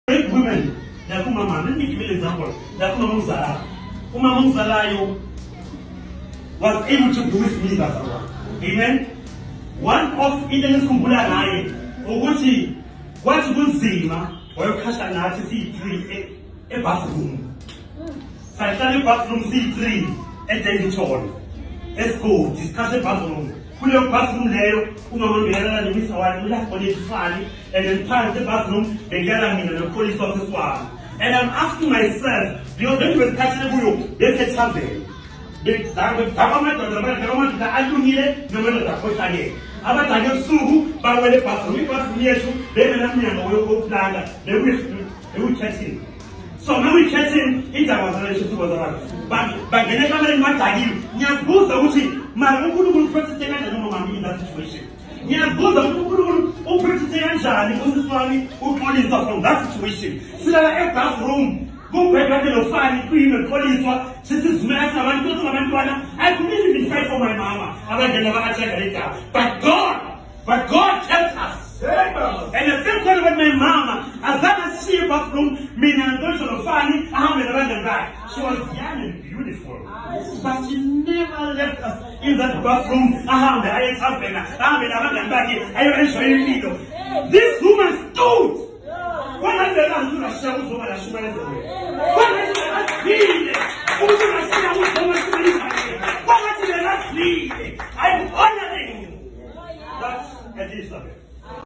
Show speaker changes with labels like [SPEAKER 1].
[SPEAKER 1] Great women, let me give you an example. Umama Mzalayo was able to do with me that one. Amen. One of Indians kumbula naye ukuthi wathi kunzima wayokhasha nathi C3 ebathroom. Sayihlala ebathroom C3 eDavid Hall. Let's go discuss bathroom. Kuleyo bathroom leyo umama ngiyala nemisa wami uyakona isifani and then phansi ebathroom bengiyala mina nopolice officer wami. And I'm asking myself, because when you were catching kuyo bese travel. Abadala ebusuku bawele bathroom yethu bebenamnyango wokuplanga bewuchatting. So now we chatting indaba zalesho sibozabantu bangene kamereni badakile ngiyazibuza ukuthi mara uNkulunkulu uprotect kanjani noma in that situation. Ngiyazibuza ukuthi uNkulunkulu uprotect kanjani usisi wami uxolisa from that situation. Silala ebathroom kubhekane lofani kuyini xoliswa sisizumela abantu ukuthi abantwana I couldn't even fight for my mama abangena bakatheka leta but God helped us. And the same thing with my mama, as I see a bathroom, me and the funny, she was young and beautiful. But she never left us in that bathroom. This woman stood. What has the last to show so much? What has the last need? What has the last need? I'm honoring you. That's Elizabeth.